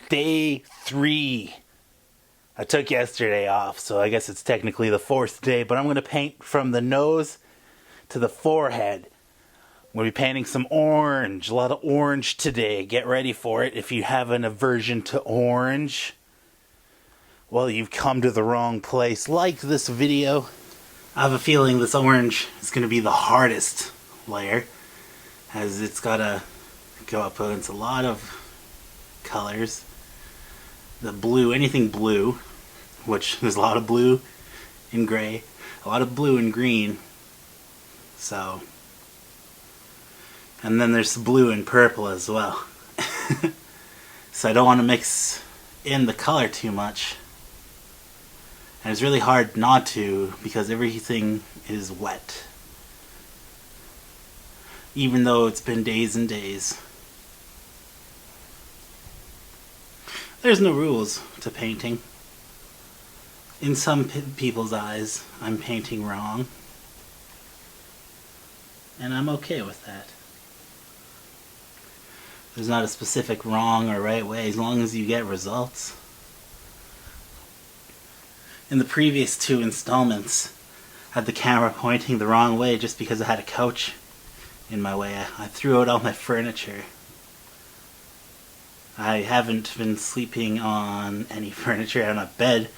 Day 3. I took yesterday off, so I guess it's technically the 4th day, but I'm going to paint from the nose to the forehead. I'm going to be painting some orange, a lot of orange today. Get ready for it. If you have an aversion to orange, well, you've come to the wrong place. Like this video. I have a feeling this orange is going to be the hardest layer, as it's got to go up against a lot of colors. The blue, anything blue, which there's a lot of blue and gray, a lot of blue and green, so, and then there's blue and purple as well. So I don't want to mix in the color too much, and it's really hard not to because everything is wet, even though it's been days and days. There's no rules to painting. In some people's eyes, I'm painting wrong, and I'm okay with that. There's not a specific wrong or right way, as long as you get results. In the previous 2 installments, I had the camera pointing the wrong way just because I had a couch in my way. I threw out all my furniture. I haven't been sleeping on any furniture on a bed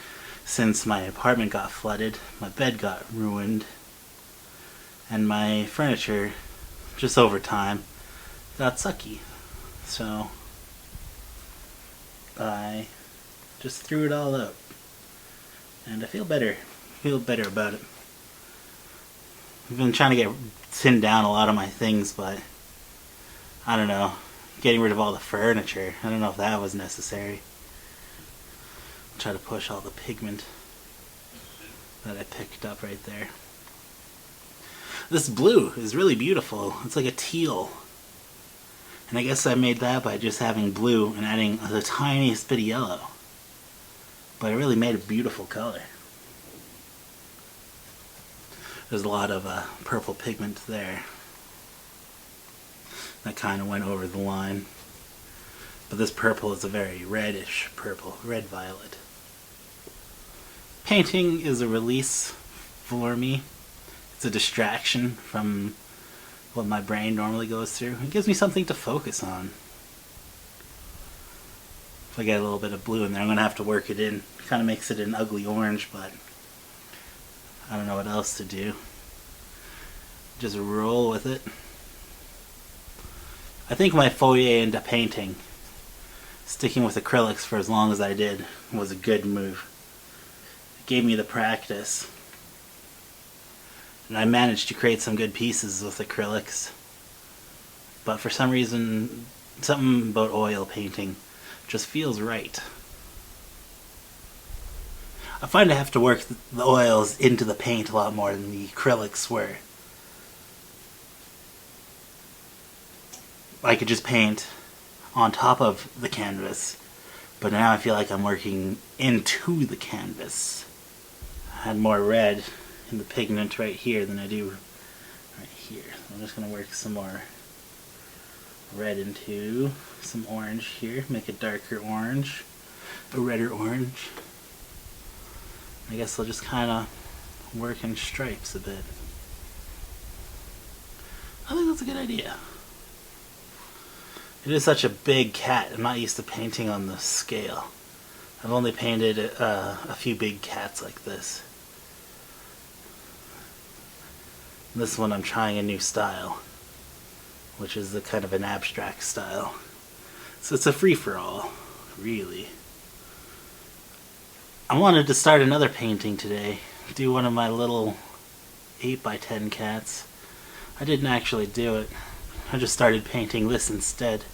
since my apartment got flooded. My bed got ruined, and my furniture, just over time, got sucky. So I just threw it all out, and I feel better. About it. I've been trying to thin down a lot of my things, but I don't know. Getting rid of all the furniture, I don't know if that was necessary. Try to push all the pigment that I picked up right there. This blue is really beautiful. It's like a teal. And I guess I made that by just having blue and adding the tiniest bit of yellow. But it really made a beautiful color. There's a lot of purple pigment there. That kind of went over the line. But this purple is a very reddish purple, red-violet. Painting is a release for me. It's a distraction from what my brain normally goes through. It gives me something to focus on. If I get a little bit of blue in there, I'm going to have to work it in. It kind of makes it an ugly orange, but I don't know what else to do. Just roll with it. I think my foyer into painting, sticking with acrylics for as long as I did, was a good move. It gave me the practice. And I managed to create some good pieces with acrylics. But for some reason, something about oil painting just feels right. I find I have to work the oils into the paint a lot more than the acrylics were. I could just paint on top of the canvas, but now I feel like I'm working into the canvas. I had more red in the pigment right here than I do right here. So I'm just going to work some more red into some orange here, make a darker orange, a redder orange. I guess I'll just kind of work in stripes a bit. I think that's a good idea. It is such a big cat. I'm not used to painting on this scale. I've only painted a few big cats like this. This one I'm trying a new style, which is a kind of an abstract style. So it's a free-for-all, really. I wanted to start another painting today. Do one of my little 8x10 cats. I didn't actually do it. I just started painting this instead.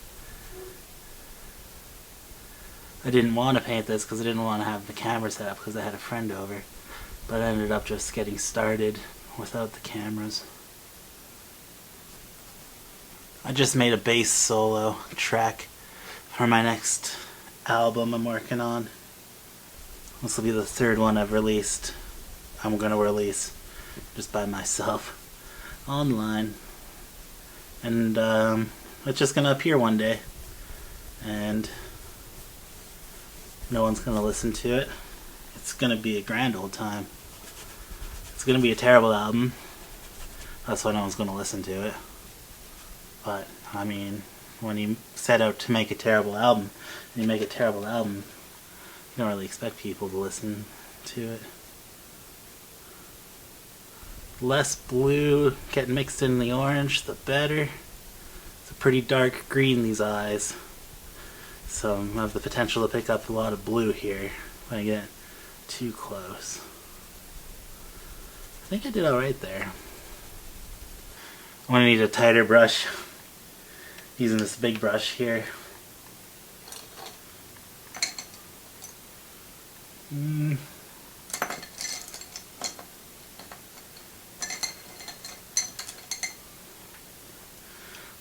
I didn't want to paint this because I didn't want to have the camera set up because I had a friend over. But I ended up just getting started without the cameras. I just made a bass solo track for my next album I'm working on. This will be the 3rd one I've released. I'm going to release just by myself online. And it's just going to appear one day. And No one's gonna listen to it. It's gonna be a grand old time. It's gonna be a terrible album. That's why no one's gonna listen to it. But, I mean, when you set out to make a terrible album, and you make a terrible album, you don't really expect people to listen to it. Less blue getting mixed in the orange, the better. It's a pretty dark green, these eyes. So I have the potential to pick up a lot of blue here when I get too close. I think I did alright there. I'm going to need a tighter brush. Using this big brush here.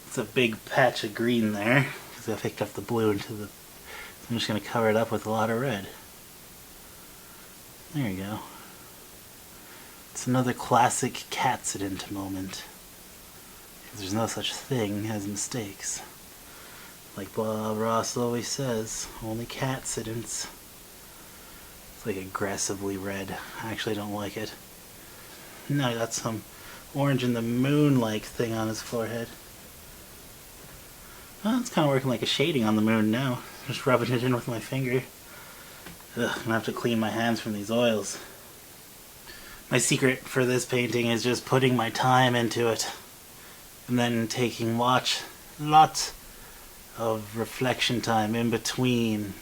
It's a big patch of green there because I picked up the blue into the. So I'm just going to cover it up with a lot of red. There you go. It's another classic catsident moment. Because there's no such thing as mistakes. Like Bob Ross always says, only catsidents. It's like aggressively red. I actually don't like it. Now I got some orange in the moon-like thing on his forehead. Well, it's kind of working like a shading on the moon now. Just rubbing it in with my finger. Ugh, I'm gonna have to clean my hands from these oils. My secret for this painting is just putting my time into it. And then taking lots of reflection time in between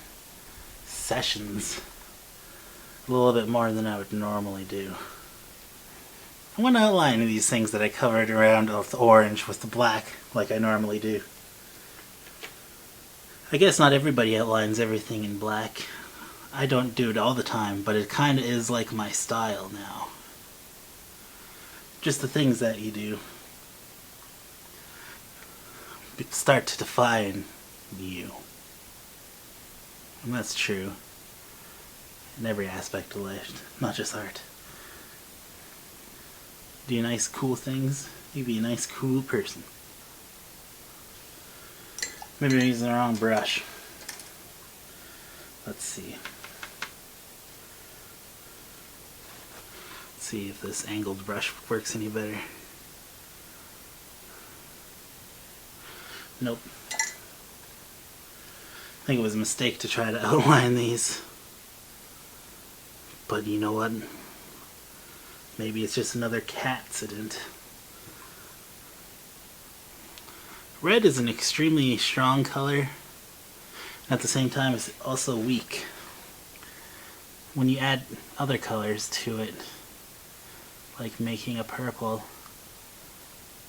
sessions. A little bit more than I would normally do. I want to outline these things that I covered around with the orange with the black like I normally do. I guess not everybody outlines everything in black. I don't do it all the time, but it kind of is like my style now. Just the things that you do start to define you. And that's true in every aspect of life, not just art. Do nice, cool things, you be a nice, cool person. Maybe I'm using the wrong brush. Let's see. Let's see if this angled brush works any better. Nope. I think it was a mistake to try to outline these. But you know what? Maybe it's just another catsident. Red is an extremely strong color. At the same time, it's also weak. When you add other colors to it, like making a purple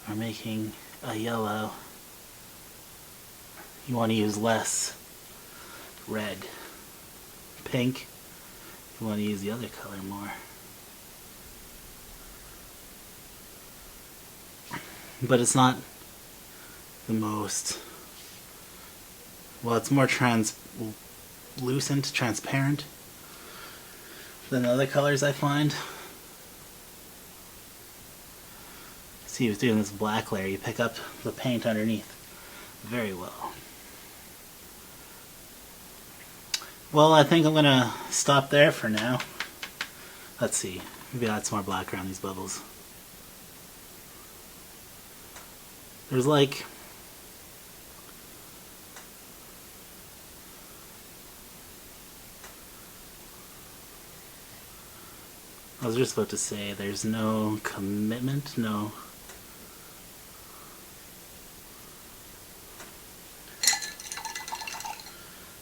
or making a yellow, you want to use less red. Pink, you want to use the other color more. But it's not the most, well, it's more translucent, transparent than the other colors I find. See, he was doing this black layer, you pick up the paint underneath very well. Well, I think I'm gonna stop there for now. Let's see, maybe add some more black around these bubbles. There's like I was just about to say there's no commitment, no.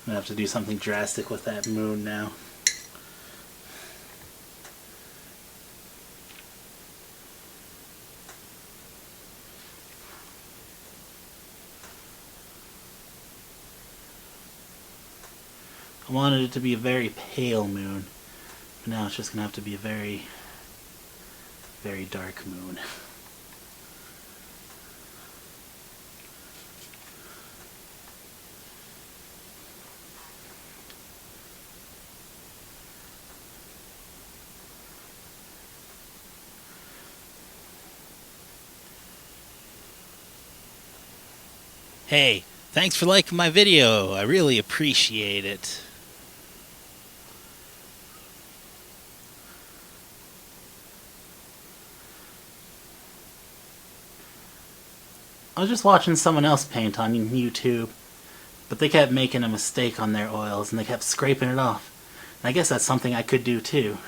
I'm gonna have to do something drastic with that moon now. I wanted it to be a very pale moon, but now it's just gonna have to be a very, very dark moon. Hey, thanks for liking my video. I really appreciate it. I was just watching someone else paint on YouTube, but they kept making a mistake on their oils and they kept scraping it off. And I guess that's something I could do too.